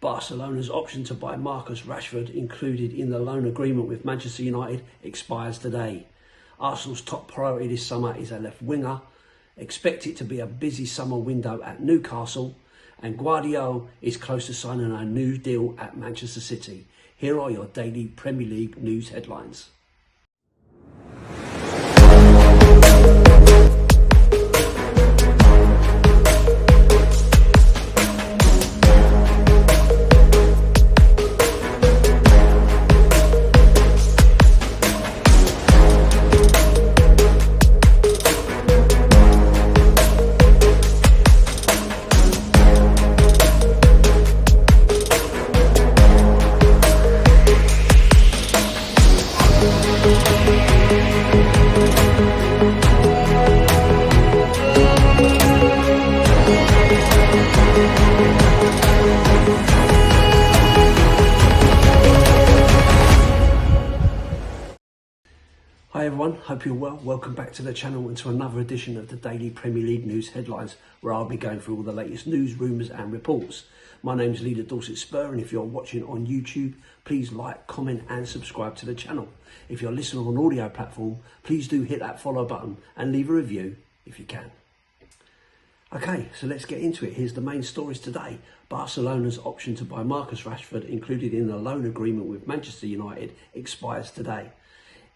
Barcelona's option to buy Marcus Rashford, included in the loan agreement with Manchester United, expires today. Arsenal's top priority this summer is a left winger. Expect it to be a busy summer window at Newcastle, and Guardiola is close to signing a new deal at Manchester City. Here are your daily Premier League news headlines. Hi everyone, hope you're well. Welcome back to the channel and to another edition of the daily Premier League news headlines, where I'll be going through all the latest news, rumours and reports. My name's Lee The Dorset Spur, and if you're watching on YouTube, please like, comment and subscribe to the channel. If you're listening on audio platform, please do hit that follow button and leave a review if you can. Okay, so let's get into it. Here's the main stories today. Barcelona's option to buy Marcus Rashford, included in the loan agreement with Manchester United, expires today.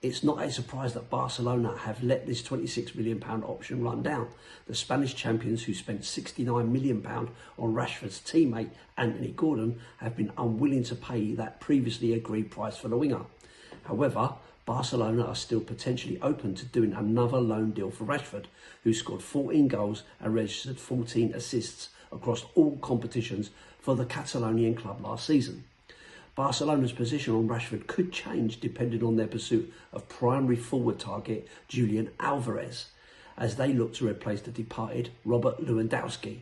It's not a surprise that Barcelona have let this £26 million option run down. The Spanish champions, who spent £69 million on Rashford's teammate Anthony Gordon, have been unwilling to pay that previously agreed price for the winger. However, Barcelona are still potentially open to doing another loan deal for Rashford, who scored 14 goals and registered 14 assists across all competitions for the Catalonian club last season. Barcelona's position on Rashford could change depending on their pursuit of primary forward target Julian Alvarez, as they look to replace the departed Robert Lewandowski.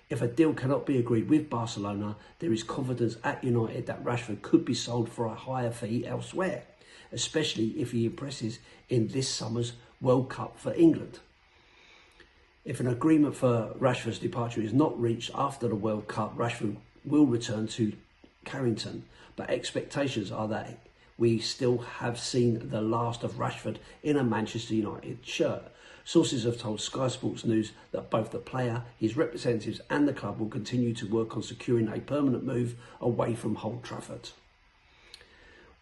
If a deal cannot be agreed with Barcelona, there is confidence at United that Rashford could be sold for a higher fee elsewhere, especially if he impresses in this summer's World Cup for England. If an agreement for Rashford's departure is not reached after the World Cup, Rashford will return to Carrington, but expectations are that we still have seen the last of Rashford in a Manchester United shirt. Sources have told Sky Sports News that both the player, his representatives and the club will continue to work on securing a permanent move away from Old Trafford.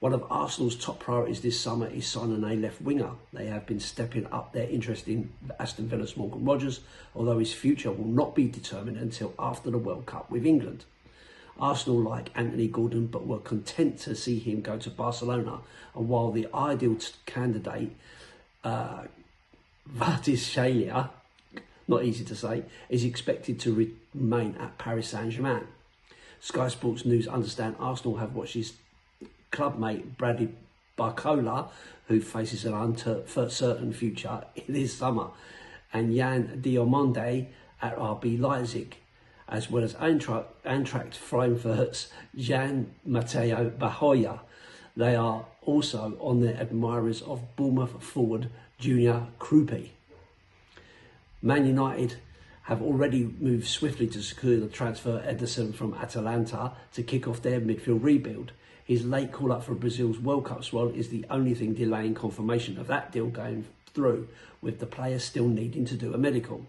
One of Arsenal's top priorities this summer is signing a left winger. They have been stepping up their interest in Aston Villa's Morgan Rogers, although his future will not be determined until after the World Cup with England. Arsenal like Anthony Gordon, but were content to see him go to Barcelona, and while the ideal candidate, Vatishalia, not easy to say, is expected to remain at Paris Saint-Germain. Sky Sports News understand Arsenal have watched his clubmate Bradley Barcola, who faces an uncertain future this summer, and Jan Diomande at RB Leipzig, as well as Eintracht Frankfurt's Jan Mateo Bahoya. They are also on the admirers of Bournemouth forward Junior Krupi. Man United have already moved swiftly to secure the transfer Ederson from Atalanta to kick off their midfield rebuild. His late call-up for Brazil's World Cup squad is the only thing delaying confirmation of that deal going through, with the player still needing to do a medical.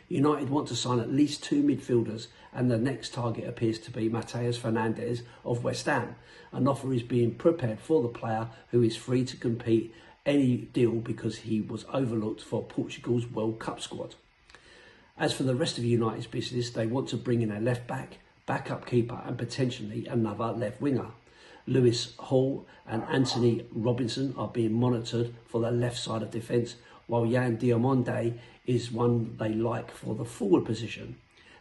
United want to sign at least two midfielders, and the next target appears to be Matheus Fernandes of West Ham. An offer is being prepared for the player, who is free to compete any deal because he was overlooked for Portugal's World Cup squad. As for the rest of United's business, they want to bring in a left back, backup keeper and potentially another left winger. Lewis Hall and Anthony Robinson are being monitored for the left side of defence, while Jan Diomande is one they like for the forward position.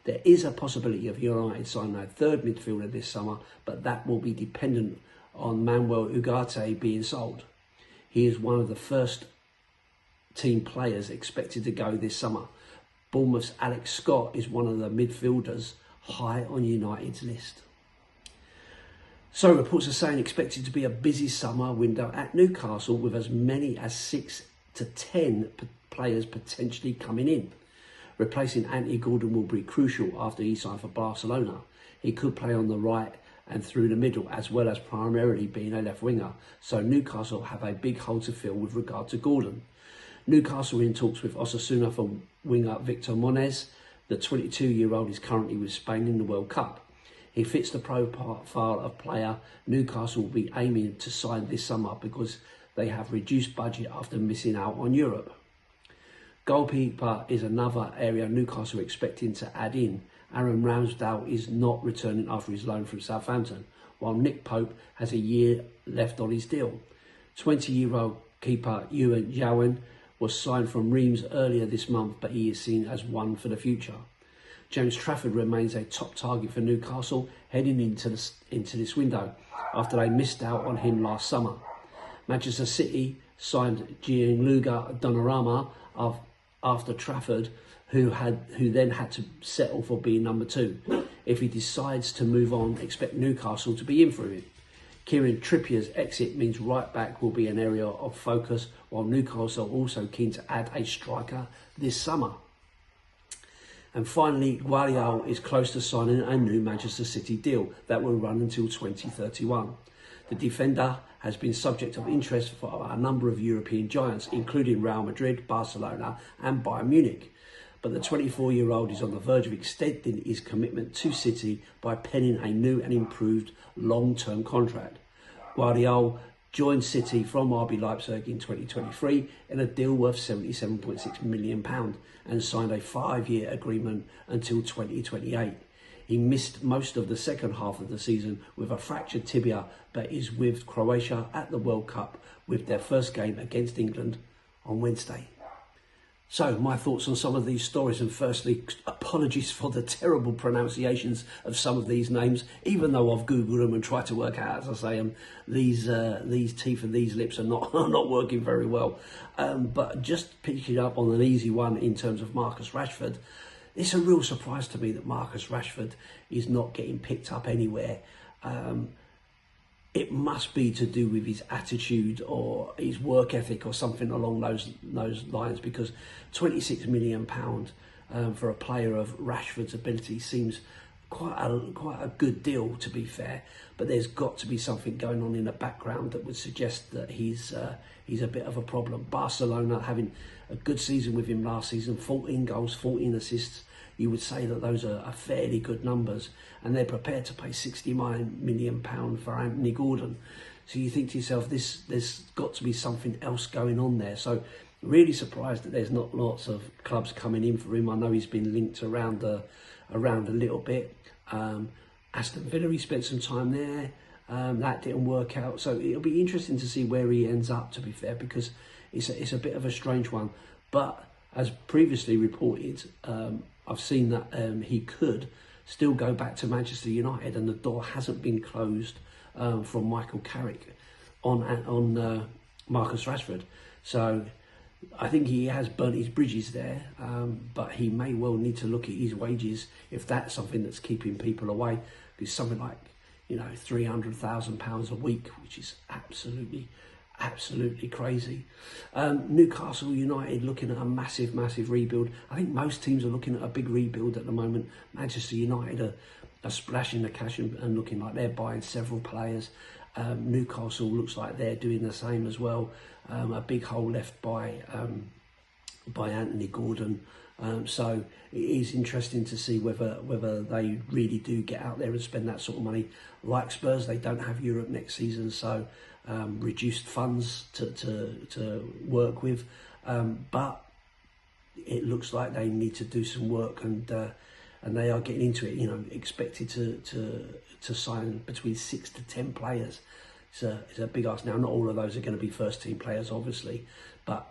There is a possibility of United signing a third midfielder this summer, but that will be dependent on Manuel Ugarte being sold. He is one of the first team players expected to go this summer. Bournemouth's Alex Scott is one of the midfielders high on United's list. So reports are saying expected to be a busy summer window at Newcastle, with as many as 6 to 10 players potentially coming in. Replacing Anthony Gordon will be crucial after he signed for Barcelona. He could play on the right and through the middle, as well as primarily being a left winger. So Newcastle have a big hole to fill with regard to Gordon. Newcastle are in talks with Osasuna for winger Victor Monez. The 22-year-old is currently with Spain in the World Cup. He fits the profile of player Newcastle will be aiming to sign this summer because they have reduced budget after missing out on Europe. Goalkeeper is another area Newcastle are expecting to add in. Aaron Ramsdale is not returning after his loan from Southampton, while Nick Pope has a year left on his deal. 20-year-old keeper Ewan Yowen was signed from Reims earlier this month, but he is seen as one for the future. James Trafford remains a top target for Newcastle heading into this window after they missed out on him last summer. Manchester City signed Gianluca Donnarumma after Trafford, who then had to settle for being number 2. If he decides to move on, expect Newcastle to be in for him. Kieran Trippier's exit means right back will be an area of focus, while Newcastle are also keen to add a striker this summer. And finally, Guardiola is close to signing a new Manchester City deal that will run until 2031. The defender has been subject of interest for a number of European giants, including Real Madrid, Barcelona and Bayern Munich. But the 24-year-old is on the verge of extending his commitment to City by penning a new and improved long-term contract. Guardiola joined City from RB Leipzig in 2023 in a deal worth £77.6 million and signed a 5-year agreement until 2028. He missed most of the second half of the season with a fractured tibia, but is with Croatia at the World Cup with their first game against England on Wednesday. So, my thoughts on some of these stories, and firstly, apologies for the terrible pronunciations of some of these names, even though I've Googled them and tried to work out, as I say, these teeth and these lips are not working very well. But just picking up on an easy one in terms of Marcus Rashford, it's a real surprise to me that Marcus Rashford is not getting picked up anywhere. It must be to do with his attitude or his work ethic or something along those lines, because £26 million for a player of Rashford's ability seems quite a good deal, to be fair. But there's got to be something going on in the background that would suggest that he's a bit of a problem. Barcelona having a good season with him last season, 14 goals, 14 assists. You would say that those are fairly good numbers, and they're prepared to pay £69 million for Anthony Gordon. So you think to yourself, there's got to be something else going on there. So really surprised that there's not lots of clubs coming in for him. I know he's been linked around a little bit. Aston Villa, he spent some time there. That didn't work out. So it'll be interesting to see where he ends up, to be fair, because it's a bit of a strange one. But as previously reported, I've seen that he could still go back to Manchester United, and the door hasn't been closed from Michael Carrick on Marcus Rashford. So I think he has burnt his bridges there, but he may well need to look at his wages if that's something that's keeping people away. Because something like, £300,000 a week, which is absolutely crazy. Newcastle United looking at a massive rebuild. I think most teams are looking at a big rebuild at the moment. Manchester United are splashing the cash and looking like they're buying several players. Newcastle looks like they're doing the same as well. A big hole left by Anthony Gordon. So it is interesting to see whether they really do get out there and spend that sort of money. Like Spurs, they don't have Europe next season, so reduced funds to work with. But it looks like they need to do some work, and they are getting into it. Expected to sign between 6 to 10 players. It's a big ask. Now, not all of those are going to be first team players, obviously, but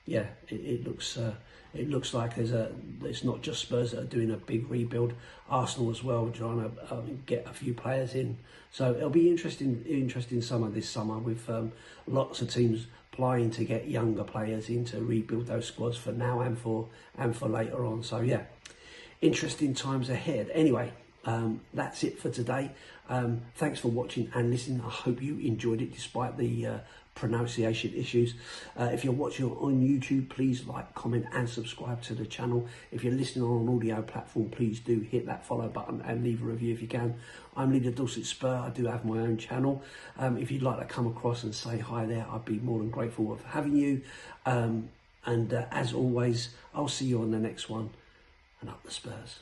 it looks like it's not just Spurs that are doing a big rebuild. Arsenal as well, trying to get a few players in. So it'll be interesting summer this summer with lots of teams applying to get younger players in to rebuild those squads for now and for later on. So yeah, interesting times ahead. Anyway, that's it for today. Thanks for watching and listening. I hope you enjoyed it despite the pronunciation issues. If you're watching on YouTube, please like, comment and subscribe to the channel. If you're listening on an audio platform, please do hit that follow button and leave a review if you can. I'm Lee The Dorset Spur. I do have my own channel. If you'd like to come across and say hi there, I'd be more than grateful of having you. And as always, I'll see you on the next one, and up the Spurs.